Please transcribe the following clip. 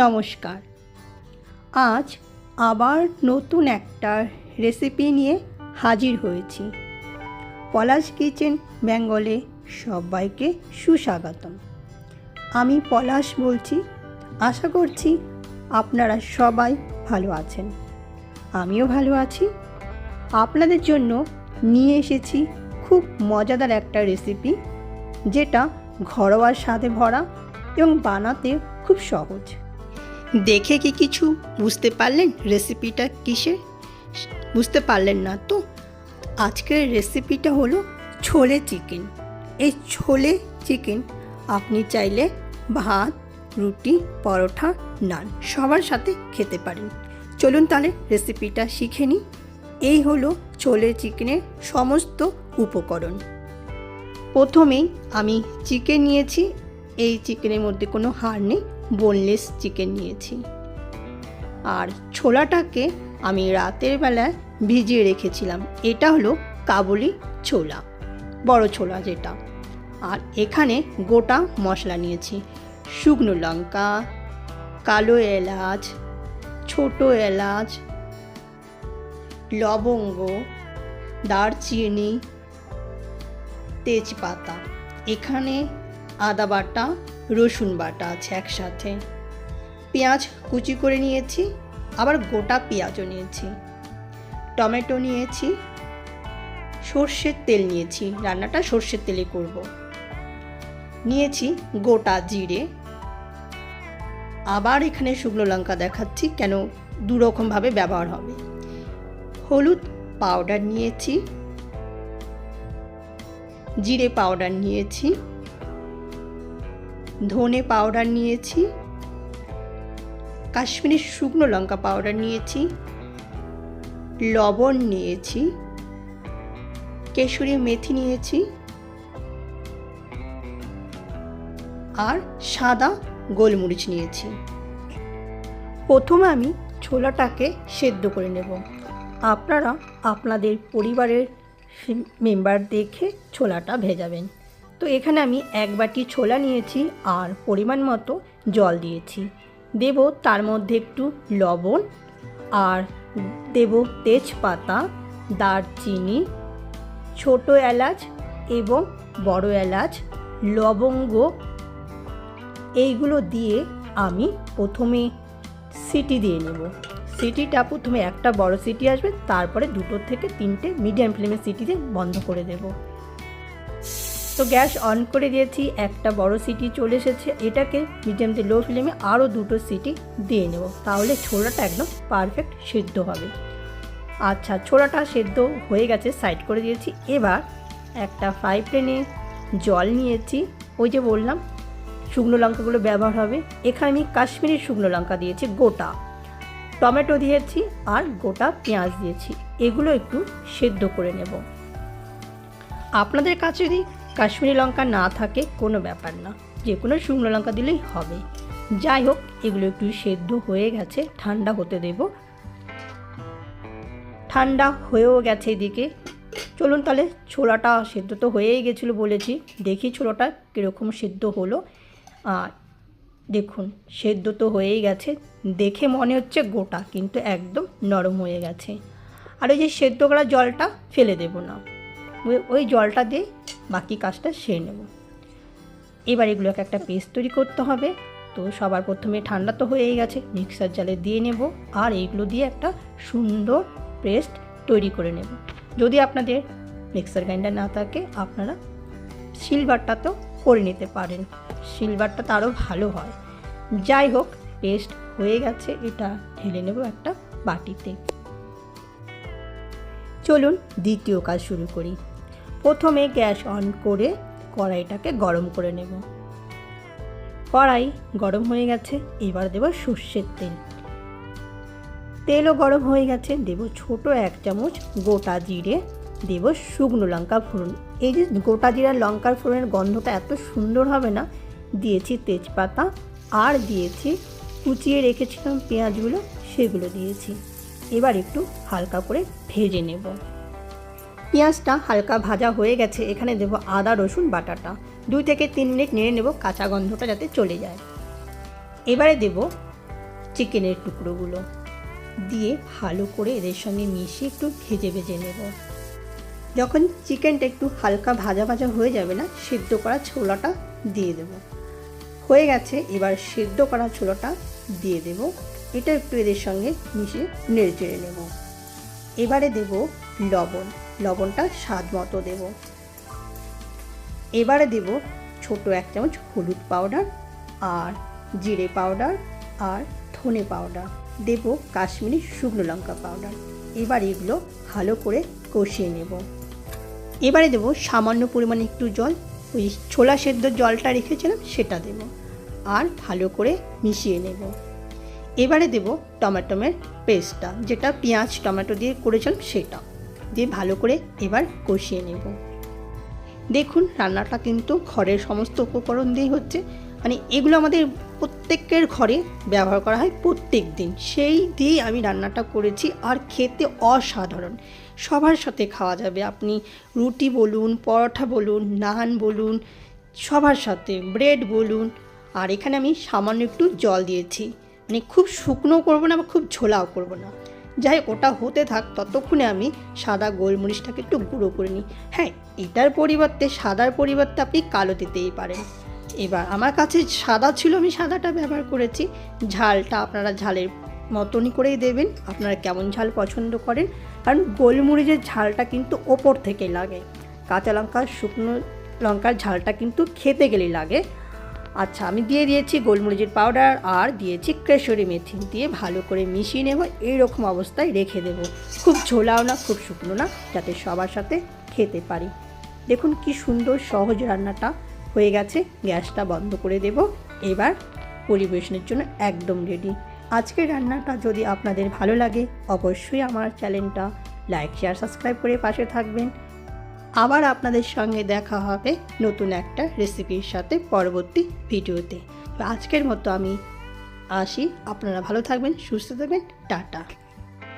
নমস্কার। আজ আবার নতুন একটা রেসিপি নিয়ে হাজির হয়েছি। পলাশ কিচেন বেঙ্গলে সবাইকে সুস্বাগতম। আমি পলাশ বলছি। আশা করছি আপনারা সবাই ভালো আছেন, আমিও ভালো আছি। আপনাদের জন্য নিয়ে এসেছি খুব মজাদার একটা রেসিপি, যেটা ঘরোয়া স্বাদে ভরা এবং বানাতে খুব সহজ। দেখে কি কিছু বুঝতে পারলেন রেসিপিটা কিসের? বুঝতে পারলেন না তো? আজকের রেসিপিটা হলো ছোলে চিকেন। এই ছোলে চিকেন আপনি চাইলে ভাত, রুটি, পরোটা, নান সবার সাথে খেতে পারেন। চলুন তাহলে রেসিপিটা শিখে নিই। এই হলো ছোলে চিকেনের সমস্ত উপকরণ। প্রথমেই আমি চিকেন নিয়েছি। এই চিকেনের মধ্যে কোনো হাড় নেই, বোনলেস চিকেন নিয়েছি। আর ছোলাটাকে আমি রাতের বেলায় ভিজিয়ে রেখেছিলাম। এটা হলো কাবুলি ছোলা, বড় ছোলা যেটা। আর এখানে গোটা মশলা নিয়েছি: শুকনো লঙ্কা, কালো এলাচ, ছোট এলাচ, লবঙ্গ, দারচিনি, তেজপাতা। এখানে আদা বাটা, রসুন বাটা আছে একসাথে। পেঁয়াজ কুচি করে নিয়েছি, আবার গোটা পেঁয়াজও নিয়েছি। টমেটো নিয়েছি, সর্ষের তেল নিয়েছি, রান্নাটা সর্ষের তেলে করব। নিয়েছি গোটা জিরে। আবার এখানে শুকনো লঙ্কা দেখাচ্ছি, কেন দুরকমভাবে ব্যবহার হবে। হলুদ পাউডার নিয়েছি, জিরে পাউডার নিয়েছি, ধনে পাউডার নিয়েছি, কাশ্মীরি শুকনো লঙ্কা পাউডার নিয়েছি, লবণ নিয়েছি, কেশরি মেথি নিয়েছি, আর সাদা গোলমরিচ নিয়েছি। প্রথমে আমি ছোলাটাকে সেদ্ধ করে নেব। আপনারা আপনাদের পরিবারের মেম্বার দেখে ছোলাটা ভেজাবেন। তো এখানে আমি 1 বাটি ছোলা নিয়েছি আর পরিমাণ মতো জল দিয়েছি। দেব তার মধ্যে একটু লবণ, আর দেব তেজপাতা, দারচিনি, ছোট এলাচ এবং বড় এলাচ, লবঙ্গ। এইগুলো দিয়ে আমি প্রথমে সিটি দিয়ে নেব। সিটিটা প্রথমে একটা বড় সিটি আসবে, তারপরে 2 থেকে 3টে মিডিয়াম ফ্লেমে সিটি দিয়ে বন্ধ করে দেব। তো গ্যাস অন করে দিয়েছি, একটা বড় সিটি চলে এসেছে। এটাকে মিডিয়াম থেকে লো ফ্লেমে আরও 2টো সিটি দিয়ে নেব, তাহলে ছোলাটা একদম পারফেক্ট সিদ্ধ হবে। আচ্ছা, ছোলাটা সেদ্ধ হয়ে গেছে, সাইড করে দিয়েছি। এবার একটা ফ্রাই প্যানে জল নিয়েছি। ওই যে বললাম শুকনো লঙ্কাগুলো ব্যবহার হবে। এখানে আমি কাশ্মীরি শুকনো লঙ্কা দিয়েছি গোটা, টমেটো দিয়েছি আর গোটা পেঁয়াজ দিয়েছি। এগুলো একটু সেদ্ধ করে নেব। আপনাদের কাছে যদি কাশ্মীরি লঙ্কা না থাকে কোনো ব্যাপার না, যে কোনো শুকনো লঙ্কা দিলেই হবে। যাই হোক, এগুলো একটু সেদ্ধ হয়ে গেছে, ঠান্ডা হতে দেব। ঠান্ডা হয়েও গেছে এদিকে। চলুন তাহলে, ছোলাটা সেদ্ধ তো হয়েই গেছিলো বলেছি, দেখি ছোলাটা কীরকম সেদ্ধ হলো। আর দেখুন, সেদ্ধ তো হয়েই গেছে, দেখে মনে হচ্ছে গোটা, কিন্তু একদম নরম হয়ে গেছে। আর ওই যে সেদ্ধ করা জলটা ফেলে দেব না, ওই জলটা দিয়ে বাকি কাজটা সেরে নেব। এবার এগুলোকে একটা পেস্ট তৈরি করতে হবে। তো সবার প্রথমে ঠান্ডা তো হয়েই গেছে, মিক্সার জারে দিয়ে নেব আর এইগুলো দিয়ে একটা সুন্দর পেস্ট তৈরি করে নেব। যদি আপনাদের মিক্সার গ্রাইন্ডার না থাকে, আপনারা শিলবাটাতেও করে নিতে পারেন, শিলবাটা আরও ভালো হয়। যাই হোক, পেস্ট হয়ে গেছে, এটা ঢেলে নেব একটা বাটিতে। চলুন দ্বিতীয় কাজ শুরু করি। প্রথমে গ্যাস অন করে কড়াইটাকে গরম করে নেব। কড়াই গরম হয়ে গেছে, এবার দেব সর্ষের তেল। তেলও গরম হয়ে গেছে, দেব ছোট 1 চামচ গোটা জিরে, দেব শুকনো লঙ্কা ফোড়ন। এই যে গোটা জিরা লঙ্কার ফোড়নের গন্ধটা এত সুন্দর হবে না। দিয়েছি তেজপাতা আর দিয়েছি কুচিয়ে রেখেছিলাম পেঁয়াজগুলো, সেগুলো দিয়েছি। এবার একটু হালকা করে ভেজে নেব। পেঁয়াজটা হালকা ভাজা হয়ে গেছে, এখানে দেব আদা রসুন বাটাটা। 2 থেকে 3 মিনিট নেড়ে নেব, কাঁচা গন্ধটা যাতে চলে যায়। এবারে দেব চিকেনের টুকরোগুলো দিয়ে ভালো করে এদের সঙ্গে মিশিয়ে একটু ভেজে নেব। যখন চিকেনটা একটু হালকা ভাজা ভাজা হয়ে যাবে না, সেদ্ধ করা ছোলাটা দিয়ে দেব। হয়ে গেছে, এবার সেদ্ধ করা ছোলাটা দিয়ে দেব। এটা একটু এদের সঙ্গে মিশিয়ে নেড়ে চেড়ে নেব। এবারে দেব লবণটা স্বাদ মতো দেব। এবারে দেব ছোট 1 চামচ হলুদ পাউডার আর জিরে পাউডার আর ধনে পাউডার, দেব কাশ্মীরি শুকনো লঙ্কা পাউডার। এবার এগুলো ভালো করে কষিয়ে নেব। এবারে দেব সামান্য পরিমাণে একটু জল, ওই ছোলা সেদ্ধর জলটা রেখেছিলাম সেটা দেব, আর ভালো করে মিশিয়ে নেব। এবারে দেব টমেটোর পেস্টটা, যেটা পেঁয়াজ টমেটো দিয়ে করেছিলাম সেটা দিয়ে ভালো করে এবার কষিয়ে নেব। দেখুন রান্নাটা কিন্তু ঘরের সমস্ত উপকরণ দিয়ে হচ্ছে, মানে এগুলো আমাদের প্রত্যেকের ঘরে ব্যবহার করা হয় প্রত্যেক দিন, সেই দিয়েই আমি রান্নাটা করেছি। আর খেতে অসাধারণ, সবার সাথে খাওয়া যাবে। আপনি রুটি বলুন, পরোটা বলুন, নান বলুন, সবার সাথে ব্রেড বলুন। আর এখানে আমি সামান্য একটু জল দিয়েছি, মানে খুব শুকনো করবো না বা খুব ঝোলাও করবো না। যাই ওটা হতে থাক, ততক্ষণে আমি সাদা গোলমরিচটাকে একটু গুঁড়ো করে নিই। হ্যাঁ, এটার পরিবর্তে সাদার পরিবর্তে আপনি কালো দিতেই পারেন। এবার আমার কাছে সাদা ছিল, আমি সাদাটা ব্যবহার করেছি। ঝালটা আপনারা ঝালের মতনই করেই দেবেন, আপনারা কেমন ঝাল পছন্দ করেন। কারণ গোলমরিচের ঝালটা কিন্তু ওপর থেকে লাগে, কাঁচা লঙ্কা শুকনো লঙ্কার ঝালটা কিন্তু খেতে গেলেই লাগে। আচ্ছা, আমি দিয়ে দিয়েছি গোলমরিচের পাউডার আর দিয়েছি কেশরি মেথি, দিয়ে ভালো করে মিশিয়ে নেব। এইরকম অবস্থায় রেখে দেব, খুব ঝোলাও না খুব শুকনো না, যাতে সবার সাথে খেতে পারি। দেখুন কি সুন্দর সহজ রান্নাটা হয়ে গেছে। গ্যাসটা বন্ধ করে দেব। এবার পরিবেশনের জন্য একদম রেডি। আজকের রান্নাটা যদি আপনাদের ভালো লাগে, অবশ্যই আমার চ্যানেলটা লাইক শেয়ার সাবস্ক্রাইব করে পাশে থাকবেন। আবার আপনাদের সঙ্গে দেখা হবে নতুন একটা রেসিপির সাথে পরবর্তী ভিডিওতে। আজকের মতো আমি আসি, আপনারা ভালো থাকবেন, সুস্থ থাকবেন, টাটা।